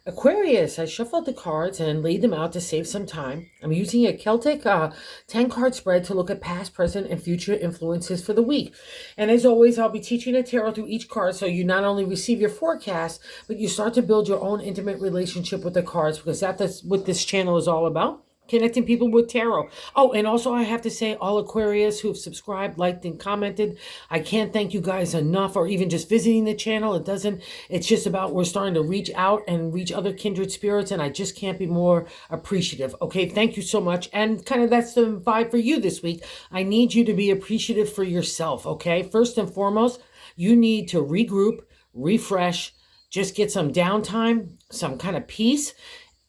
Aquarius, I shuffled the cards and laid them out to save some time. I'm using a Celtic 10 card spread to look at past, present, and future influences for the week. And as always, I'll be teaching the tarot through each card so you not only receive your forecast, but you start to build your own intimate relationship with the cards because that's what this channel is all about. Connecting people with tarot. Oh, and also I have to say, all Aquarius who've subscribed, liked, and commented, I can't thank you guys enough, or even just visiting the channel. It's just about we're starting to reach out and reach other kindred spirits, and I just can't be more appreciative. Okay, thank you so much. And kind of that's the vibe for you this week. I need you to be appreciative for yourself, okay? First and foremost, you need to regroup, refresh, just get some downtime, some kind of peace,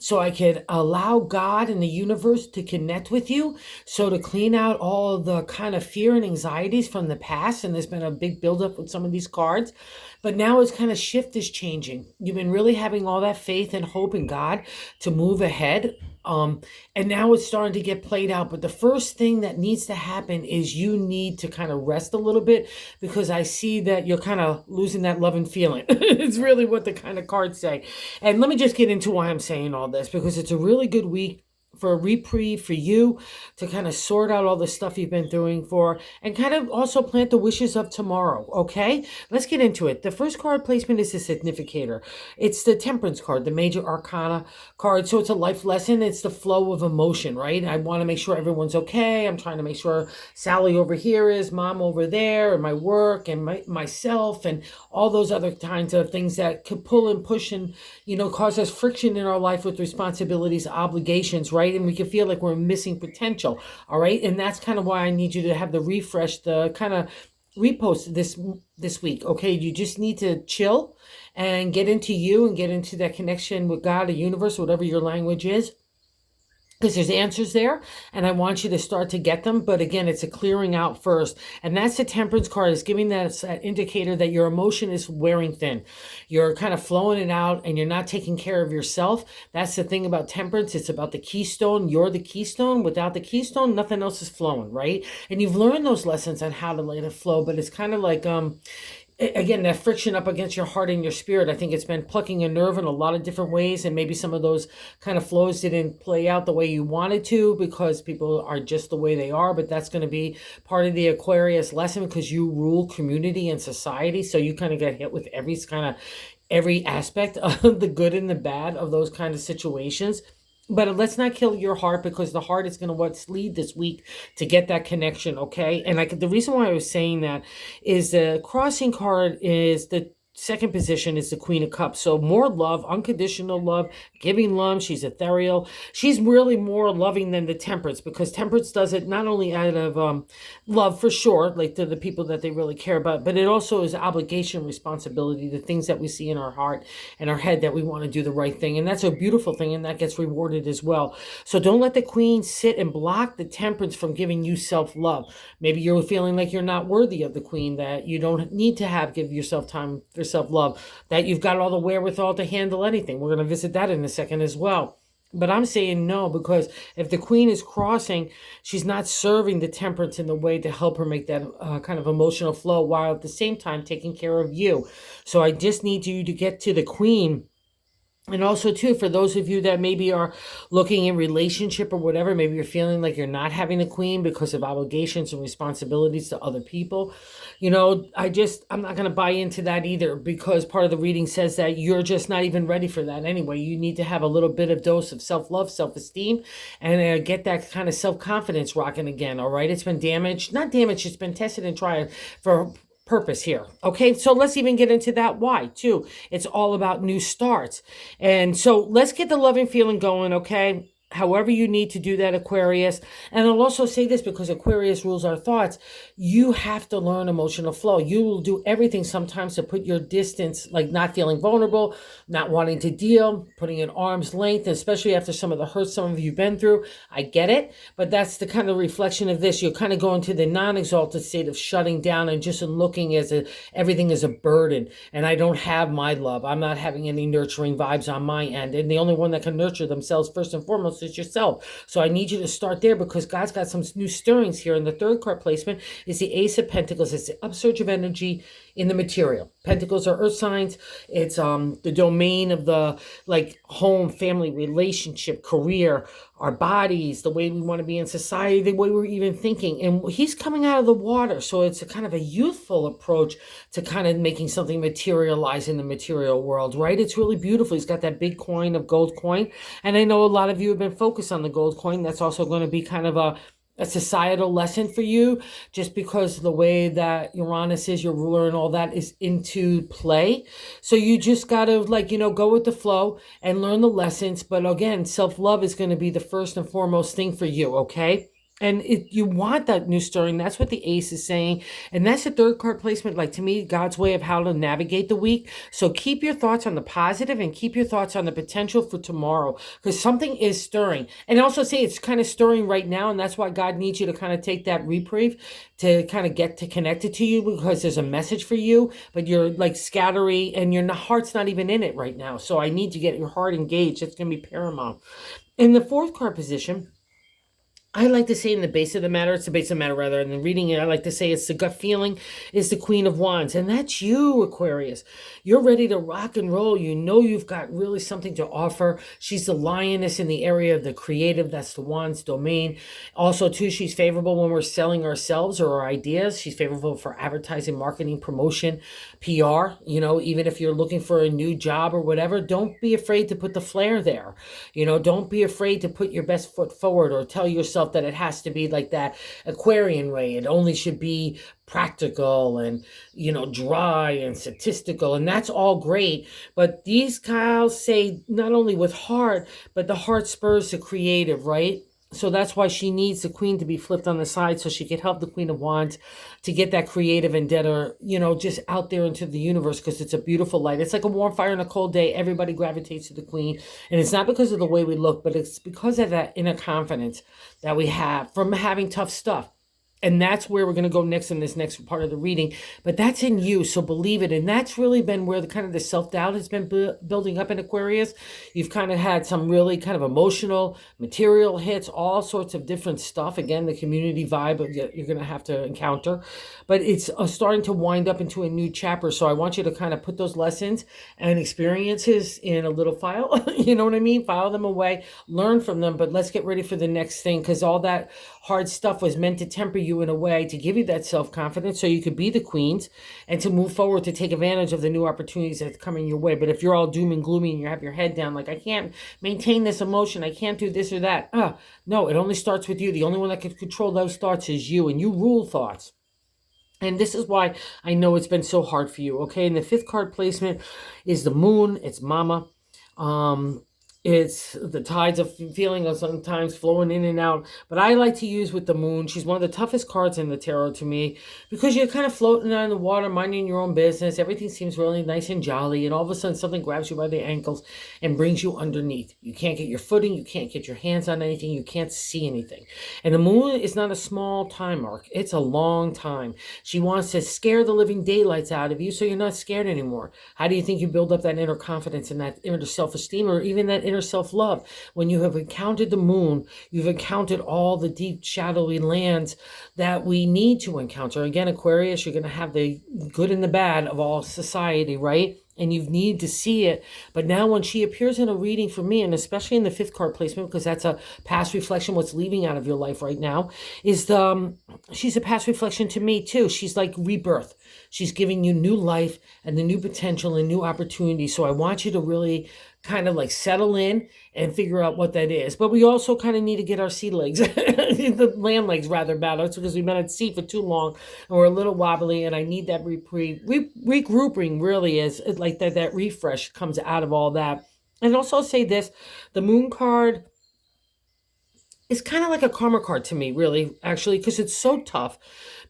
so I could allow God and the universe to connect with you. So to clean out all the kind of fear and anxieties from the past. And there's been a big buildup with some of these cards. But now it's kind of shift is changing. You've been really having all that faith and hope in God to move ahead. And now it's starting to get played out. But the first thing that needs to happen is you need to kind of rest a little bit, because I see that you're kind of losing that love and feeling. It's really what the kind of cards say. And let me just get into why I'm saying all this, because it's a really good week for a reprieve for you to kind of sort out all the stuff you've been doing for, and kind of also plant the wishes of tomorrow. Okay, let's get into it. The first card placement is the significator. It's the Temperance card, the major arcana card. So it's a life lesson. It's the flow of emotion, right? I want to make sure everyone's okay. I'm trying to make sure Sally over here is, mom over there, and my work and myself and all those other kinds of things that could pull and push and, cause us friction in our life with responsibilities, obligations, right? And we can feel like we're missing potential, all right? And that's kind of why I need you to have the refresh, the kind of repost this week, okay? You just need to chill and get into you and get into that connection with God, the universe, whatever your language is, because there's answers there, and I want you to start to get them. But again, it's a clearing out first. And that's the Temperance card, is giving that indicator that your emotion is wearing thin. You're kind of flowing it out and you're not taking care of yourself. That's the thing about Temperance. It's about the keystone. You're the keystone. Without the keystone, nothing else is flowing, right? And you've learned those lessons on how to let it flow, but it's kind of like, again, that friction up against your heart and your spirit. I think it's been plucking a nerve in a lot of different ways, and maybe some of those kind of flows didn't play out the way you wanted to because people are just the way they are. But that's going to be part of the Aquarius lesson, because you rule community and society, so you kind of get hit with every aspect of the good and the bad of those kind of situations. But let's not kill your heart, because the heart is going to lead this week to get that connection, okay? And the reason why I was saying that is the crossing card is the second position is the Queen of Cups. So more love, unconditional love, giving love. She's ethereal. She's really more loving than the Temperance, because Temperance does it not only out of love, for sure, like to the people that they really care about, but it also is obligation, responsibility, the things that we see in our heart and our head that we want to do the right thing. And that's a beautiful thing, and that gets rewarded as well. So don't let the Queen sit and block the Temperance from giving you self-love. Maybe you're feeling like you're not worthy of the Queen, that you don't need to give yourself time for self-love, that you've got all the wherewithal to handle anything. We're going to visit that in a second as well. But I'm saying no, because if the Queen is crossing, she's not serving the Temperance in the way to help her make that kind of emotional flow, while at the same time taking care of you. So I just need you to get to the Queen. And also, too, for those of you that maybe are looking in relationship or whatever, maybe you're feeling like you're not having a Queen because of obligations and responsibilities to other people. I'm not going to buy into that either, because part of the reading says that you're just not even ready for that anyway. You need to have a little bit of dose of self-love, self-esteem, and get that kind of self-confidence rocking again, all right? It's been not damaged, it's been tested and tried for purpose here. Okay, so let's even get into that why too. It's all about new starts. And so let's get the loving feeling going, okay? However you need to do that, Aquarius. And I'll also say this, because Aquarius rules our thoughts. You have to learn emotional flow. You will do everything sometimes to put your distance, like not feeling vulnerable, not wanting to deal, putting an arm's length, especially after some of the hurt some of you have been through. I get it, but that's the kind of reflection of this. You're kind of going to the non-exalted state of shutting down and just looking everything is a burden. And I don't have my love. I'm not having any nurturing vibes on my end. And the only one that can nurture themselves first and foremost is yourself. So I need you to start there, because God's got some new stirrings here. And the third card placement is the Ace of Pentacles. It's the upsurge of energy in the material. Pentacles are earth signs. It's the domain of the like home, family, relationship, career, our bodies, the way we want to be in society, the way we're even thinking. And he's coming out of the water. So it's a kind of a youthful approach to kind of making something materialize in the material world, right? It's really beautiful. He's got that big coin of gold coin. And I know a lot of you have been focused on the gold coin. That's also going to be kind of a societal lesson for you, just because the way that Uranus is your ruler and all that is into play. So you just got to like, go with the flow and learn the lessons. But again, self-love is going to be the first and foremost thing for you. Okay. And you want that new stirring. That's what the ace is saying. And that's the third card placement, like to me, God's way of how to navigate the week. So keep your thoughts on the positive and keep your thoughts on the potential for tomorrow, because something is stirring. And also say it's kind of stirring right now. And that's why God needs you to kind of take that reprieve to kind of get to connected to you, because there's a message for you, but you're like scattery and your heart's not even in it right now. So I need to get your heart engaged. It's going to be paramount. In the fourth card position, I like to say in the base of the matter, it's the base of the matter rather than reading it. I like to say it's the gut feeling, is the Queen of Wands. And that's you, Aquarius. You're ready to rock and roll. You know you've got really something to offer. She's the lioness in the area of the creative. That's the Wands domain. Also, too, she's favorable when we're selling ourselves or our ideas. She's favorable for advertising, marketing, promotion, PR. Even if you're looking for a new job or whatever, don't be afraid to put the flair there. Don't be afraid to put your best foot forward or tell yourself that it has to be like that Aquarian way. It only should be practical and, dry and statistical. And that's all great. But these guys say not only with heart, but the heart spurs the creative, right? So that's why she needs the queen to be flipped on the side so she could help the Queen of Wands to get that creative endeavor, just out there into the universe, because it's a beautiful light. It's like a warm fire on a cold day. Everybody gravitates to the queen. And it's not because of the way we look, but it's because of that inner confidence that we have from having tough stuff. And that's where we're going to go next in this next part of the reading. But that's in you, so believe it. And that's really been where the kind of the self-doubt has been building up in Aquarius. You've kind of had some really kind of emotional, material hits, all sorts of different stuff. Again, the community vibe you're going to have to encounter. But it's starting to wind up into a new chapter. So I want you to kind of put those lessons and experiences in a little file. You know what I mean? File them away, learn from them. But let's get ready for the next thing, because all that hard stuff was meant to temper you in a way to give you that self-confidence so you could be the queens and to move forward to take advantage of the new opportunities that are coming your way. But if you're all doom and gloomy and you have your head down, like, I can't maintain this emotion, I can't do this or that. No, it only starts with you. The only one that can control those thoughts is you, and you rule thoughts. And this is why I know it's been so hard for you, okay? And the fifth card placement is the moon. It's mama. It's the tides of feeling are sometimes flowing in and out. But I like to use with the moon. She's one of the toughest cards in the tarot to me, because you're kind of floating on the water, minding your own business. Everything seems really nice and jolly. And all of a sudden something grabs you by the ankles and brings you underneath. You can't get your footing. You can't get your hands on anything. You can't see anything. And the moon is not a small time mark. It's a long time. She wants to scare the living daylights out of you so you're not scared anymore. How do you think you build up that inner confidence and that inner self-esteem, or even that inner self-love? When you have encountered the moon, you've encountered all the deep shadowy lands that we need to encounter. Again, Aquarius, you're going to have the good and the bad of all society, right? And you need to see it. But now when she appears in a reading for me, and especially in the fifth card placement, because that's a past reflection, what's leaving out of your life right now, is she's a past reflection to me too. She's like rebirth. She's giving you new life and the new potential and new opportunity. So I want you to really kind of like settle in and figure out what that is. But we also kind of need to get our sea legs, the land legs rather bad. That's because we've been at sea for too long and we're a little wobbly, and I need that regrouping really is like that refresh comes out of all that. And also I'll say this, the moon card is kind of like a karma card to me, really, actually, because it's so tough,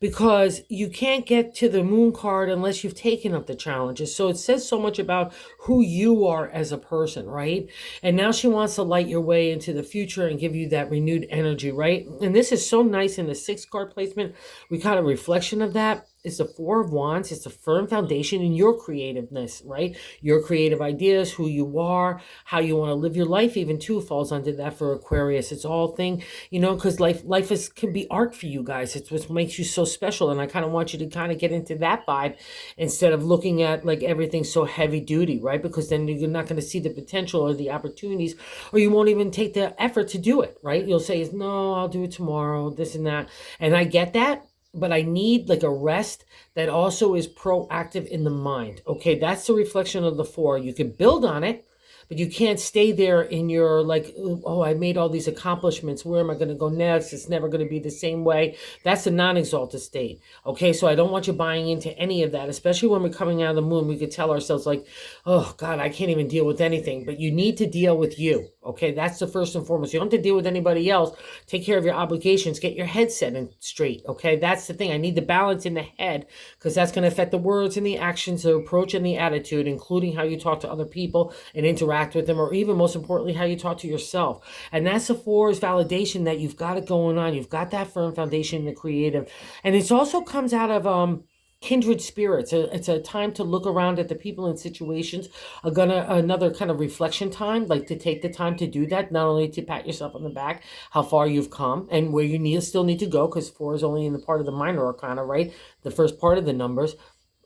because you can't get to the moon card unless you've taken up the challenges. So it says so much about who you are as a person, right? And now she wants to light your way into the future and give you that renewed energy, right? And this is so nice in the sixth card placement. We got a reflection of that. is the Four of Wands. It's a firm foundation in your creativeness, right? Your creative ideas, who you are, how you want to live your life, even too, falls under that for Aquarius. It's all thing, because life is can be art for you guys. It's what makes you so special. And I kind of want you to kind of get into that vibe instead of looking at like everything so heavy duty, right? Because then you're not going to see the potential or the opportunities, or you won't even take the effort to do it, right? You'll say, no, I'll do it tomorrow, this and that. And I get that, but I need like a rest that also is proactive in the mind. Okay, that's the reflection of the four. You can build on it, but you can't stay there in your like, oh, I made all these accomplishments. Where am I going to go next? It's never going to be the same way. That's a non-exalted state. Okay, so I don't want you buying into any of that, especially when we're coming out of the moon. We could tell ourselves like, oh God, I can't even deal with anything. But you need to deal with you. Okay, that's the first and foremost. You don't have to deal with anybody else. Take care of your obligations. Get your head set and straight. Okay, that's the thing. I need the balance in the head, because that's going to affect the words and the actions, the approach and the attitude, including how you talk to other people and interact with them, or even most importantly, how you talk to yourself. And that's the four's validation that you've got it going on. You've got that firm foundation in the creative. And it also comes out of kindred spirits. It's a time to look around at the people and situations. Another kind of reflection time, like to take the time to do that, not only to pat yourself on the back, how far you've come and where you still need to go, because four is only in the part of the minor arcana, right? The first part of the numbers.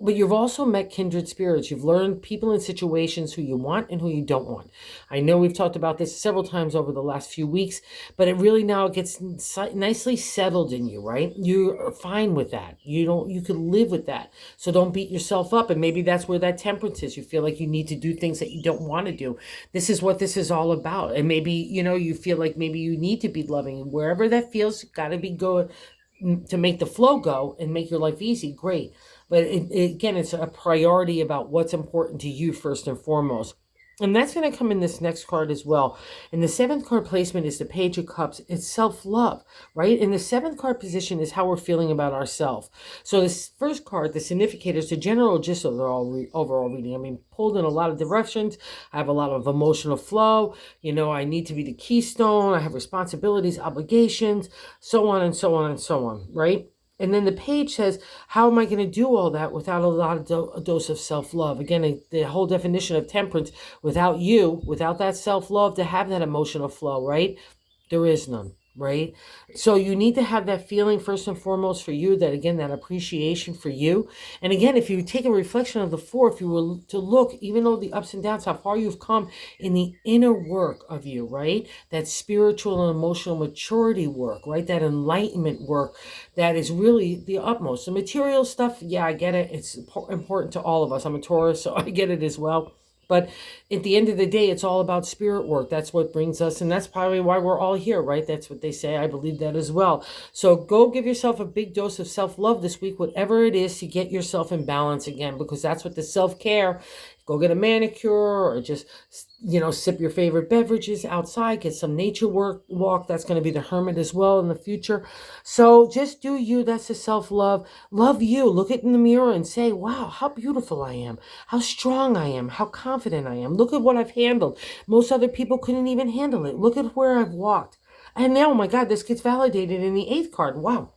But you've also met kindred spirits. You've learned people and situations who you want and who you don't want. I know we've talked about this several times over the last few weeks, but it really now gets nicely settled in you, right? You're fine with that. You can live with that. So don't beat yourself up. And maybe that's where that temperance is. You feel like you need to do things that you don't want to do. This is what this is all about. And maybe, you feel like maybe you need to be loving, and wherever that feels, got to be good to make the flow go and make your life easy. Great. But again, it's a priority about what's important to you first and foremost. And that's going to come in this next card as well. And the seventh card placement is the Page of Cups. It's self-love, right? And the seventh card position is how we're feeling about ourselves. So this first card, the significator, is the general gist of the overall reading. I mean, pulled in a lot of directions. I have a lot of emotional flow. I need to be the keystone. I have responsibilities, obligations, so on and so on and so on, right? And then the page says, how am I going to do all that without a lot of a dose of self-love? Again, the whole definition of temperance, without that self-love to have that emotional flow, right? There is none, right? So you need to have that feeling first and foremost for you, that again, that appreciation for you. And again, if you take a reflection of the four, if you were to look, even though the ups and downs, how far you've come in the inner work of you, right? That spiritual and emotional maturity work, right? That enlightenment work, that is really the utmost. The material stuff, yeah, I get it. It's important to all of us. I'm a Taurus, so I get it as well. But at the end of the day, it's all about spirit work. That's what brings us, and that's probably why we're all here, right? That's what they say. I believe that as well. So go give yourself a big dose of self-love this week, whatever it is, to get yourself in balance again, because that's what the self-care. Go get a manicure, or just, sip your favorite beverages outside, get some nature walk. That's going to be the hermit as well in the future. So just do you. That's the self-love. Love you. Look in the mirror and say, wow, how beautiful I am, how strong I am, how confident I am. Look at what I've handled. Most other people couldn't even handle it. Look at where I've walked. And now, oh my God, this gets validated in the eighth card. Wow.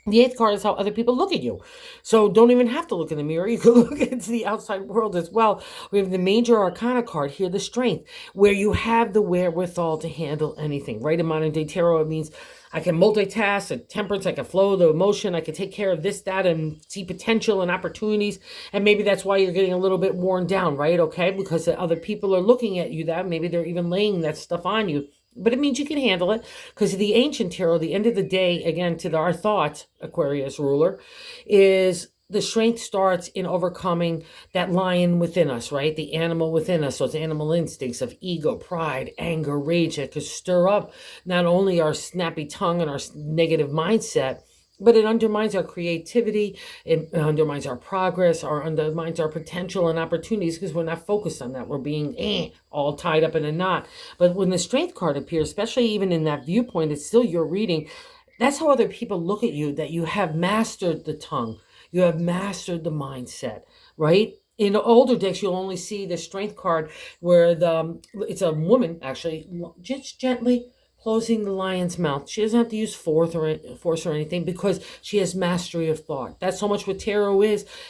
The eighth card is how other people look at you. So don't even have to look in the mirror. You can look into the outside world as well. We have the major arcana card here, the strength, where you have the wherewithal to handle anything, right? In modern day tarot, it means I can multitask, a temperance, I can flow the emotion, I can take care of this, that, and see potential and opportunities. And maybe that's why you're getting a little bit worn down, right? Okay, because the other people are looking at you that, maybe they're even laying that stuff on you. But it means you can handle it, because the ancient tarot, the end of the day, again, to our thoughts, Aquarius ruler, is the strength starts in overcoming that lion within us, right? The animal within us. So it's animal instincts of ego, pride, anger, rage that could stir up not only our snappy tongue and our negative mindset, but it undermines our creativity, it undermines our progress, or undermines our potential and opportunities, because we're not focused on that. We're being all tied up in a knot. But when the strength card appears, especially even in that viewpoint, it's still your reading. That's how other people look at you, that you have mastered the tongue. You have mastered the mindset, right? In the older decks, you'll only see the strength card where it's a woman, actually, just gently closing the lion's mouth. She doesn't have to use force or anything because she has mastery of thought. That's so much what tarot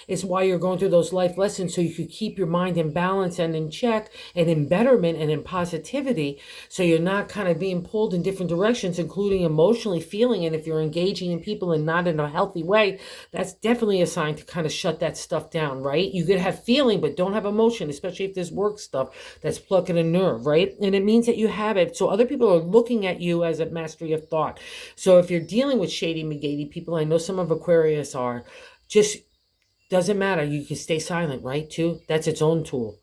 is why you're going through those life lessons, so you could keep your mind in balance and in check and in betterment and in positivity, so you're not kind of being pulled in different directions, including emotionally feeling. And if you're engaging in people and not in a healthy way, that's definitely a sign to kind of shut that stuff down, right? You could have feeling, but don't have emotion, especially if there's work stuff that's plucking a nerve, right? And it means that you have it. So other people are looking at you as a mastery of thought. So if you're dealing with shady, McGady people, I know some of Aquarius are, just doesn't matter. You can stay silent, right? Too. That's its own tool.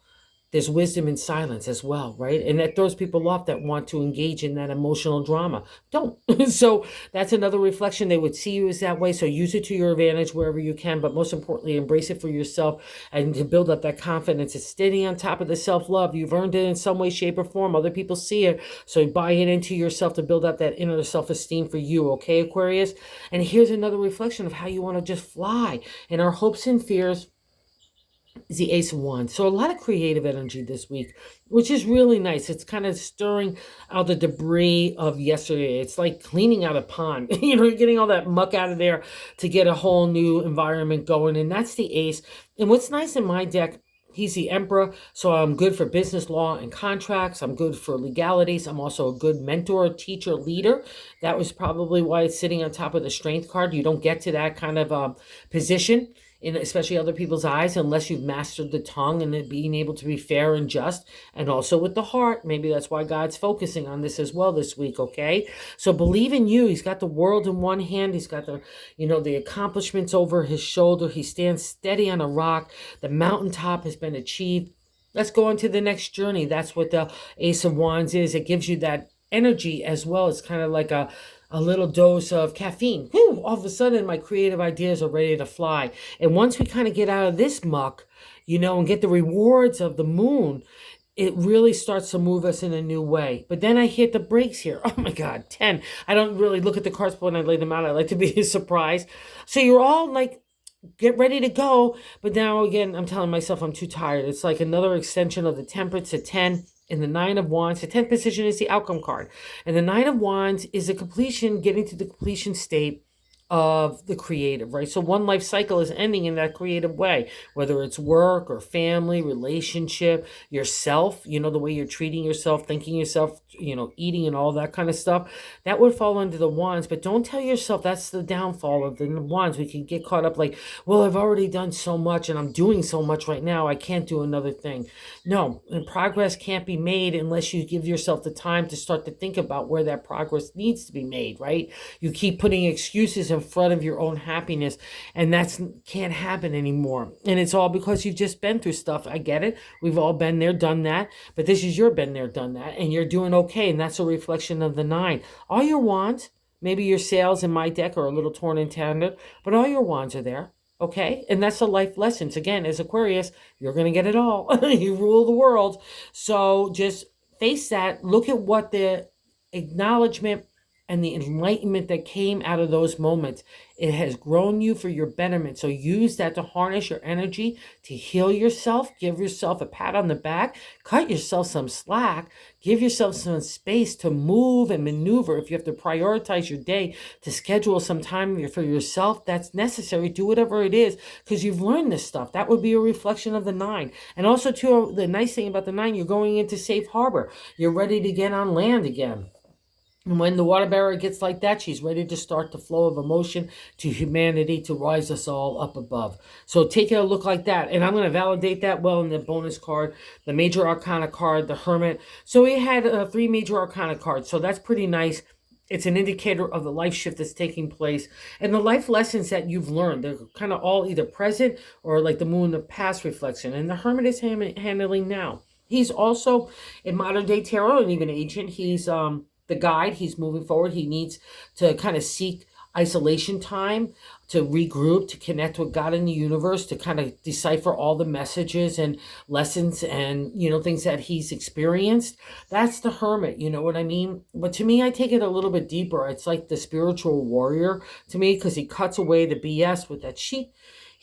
There's wisdom in silence as well, right? And that throws people off that want to engage in that emotional drama. Don't. So that's another reflection. They would see you as that way. So use it to your advantage wherever you can. But most importantly, embrace it for yourself and to build up that confidence. It's standing on top of the self-love. You've earned it in some way, shape, or form. Other people see it. So buy it into yourself to build up that inner self-esteem for you. Okay, Aquarius? And here's another reflection of how you want to just fly. And our hopes and fears is the Ace of Wands. So a lot of creative energy this week, which is really nice. It's kind of stirring out the debris of yesterday. It's like cleaning out a pond. You're getting all that muck out of there to get a whole new environment going. And that's the Ace. And what's nice in my deck, he's the Emperor, so I'm good for business law and contracts. I'm good for legalities. I'm also a good mentor, teacher, leader. That was probably why it's sitting on top of the Strength card. You don't get to that kind of position, in especially other people's eyes, unless you've mastered the tongue and it being able to be fair and just, and also with the heart. Maybe that's why God's focusing on this as well this week, okay? So believe in you. He's got the world in one hand. He's got the accomplishments over his shoulder. He stands steady on a rock. The mountaintop has been achieved. Let's go on to the next journey. That's what the Ace of Wands is. It gives you that energy as well. It's kind of like a little dose of caffeine. Whew, all of a sudden, my creative ideas are ready to fly. And once we kind of get out of this muck, and get the rewards of the moon, it really starts to move us in a new way. But then I hit the brakes here. Oh my God, 10. I don't really look at the cards when I lay them out. I like to be surprised. So you're all like, get ready to go. But now again, I'm telling myself I'm too tired. It's like another extension of the Temperance at 10. And the Nine of Wands, the 10th position is the outcome card. And the Nine of Wands is getting to the completion state of the creative, right? So one life cycle is ending in that creative way, whether it's work or family, relationship, yourself, the way you're treating yourself, thinking yourself, eating and all that kind of stuff. That would fall under the Wands, but don't tell yourself that's the downfall of the Wands. We can get caught up like, well, I've already done so much and I'm doing so much right now. I can't do another thing. No, and progress can't be made unless you give yourself the time to start to think about where that progress needs to be made, right? You keep putting excuses in front of your own happiness, and that can't happen anymore. And it's all because you've just been through stuff. I get it. We've all been there, done that, but this is your been there, done that, and you're doing okay. And that's a reflection of the 9. All your wands, maybe your sails in my deck are a little torn and tattered, but all your wands are there. Okay. And that's the life lessons. Again, as Aquarius, you're going to get it all. You rule the world. So just face that. Look at what the acknowledgement and the enlightenment that came out of those moments. It has grown you for your betterment. So use that to harness your energy, to heal yourself, give yourself a pat on the back, cut yourself some slack, give yourself some space to move and maneuver. If you have to prioritize your day, to schedule some time for yourself, that's necessary. Do whatever it is, because you've learned this stuff. That would be a reflection of the 9. And also, too, the nice thing about the 9, you're going into safe harbor. You're ready to get on land again. And when the water bearer gets like that, she's ready to start the flow of emotion to humanity to rise us all up above. So take a look like that. And I'm going to validate that well in the bonus card, the Major Arcana card, the Hermit. So we had 3 Major Arcana cards. So that's pretty nice. It's an indicator of the life shift that's taking place and the life lessons that you've learned. They're kind of all either present or like the moon, the past reflection. And the Hermit is handling now. He's also in modern day tarot and even ancient. He's the guide. He's moving forward. He needs to kind of seek isolation time, to regroup, to connect with God in the universe, to kind of decipher all the messages and lessons and, things that he's experienced. That's the Hermit, you know what I mean? But to me, I take it a little bit deeper. It's like the spiritual warrior to me, because he cuts away the BS with that sheet.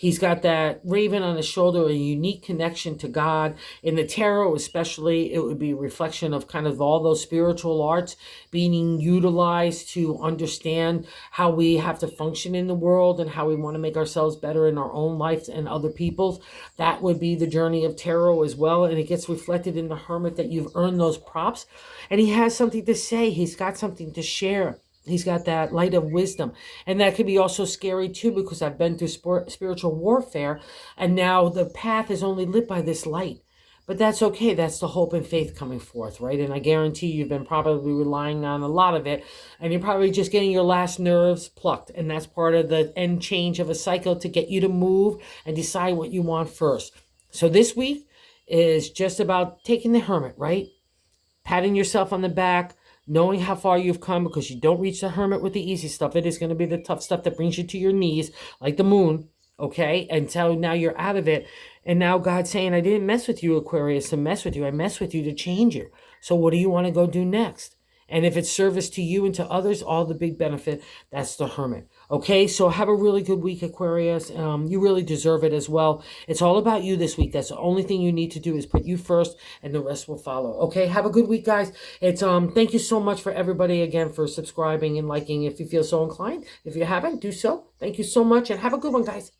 He's got that raven on his shoulder, a unique connection to God. In the tarot especially, it would be a reflection of kind of all those spiritual arts being utilized to understand how we have to function in the world and how we want to make ourselves better in our own lives and other people's. That would be the journey of tarot as well. And it gets reflected in the hermit that you've earned those props. And he has something to say. He's got something to share. He's got that light of wisdom. And that can be also scary too, because I've been through spiritual warfare, and now the path is only lit by this light. But that's okay. That's the hope and faith coming forth, right? And I guarantee you've been probably relying on a lot of it, and you're probably just getting your last nerves plucked. And that's part of the end change of a cycle to get you to move and decide what you want first. So this week is just about taking the hermit, right? Patting yourself on the back, knowing how far you've come, because you don't reach the hermit with the easy stuff. It is going to be the tough stuff that brings you to your knees, like the moon, okay? Until now you're out of it. And now God's saying, I didn't mess with you, Aquarius, to mess with you. I messed with you to change you. So what do you want to go do next? And if it's service to you and to others, all the big benefit, that's the hermit. Okay, so have a really good week, Aquarius. You really deserve it as well. It's all about you this week. That's the only thing you need to do is put you first, and the rest will follow. Okay, have a good week, guys. It's thank you so much for everybody again for subscribing and liking if you feel so inclined. If you haven't, do so. Thank you so much, and have a good one, guys.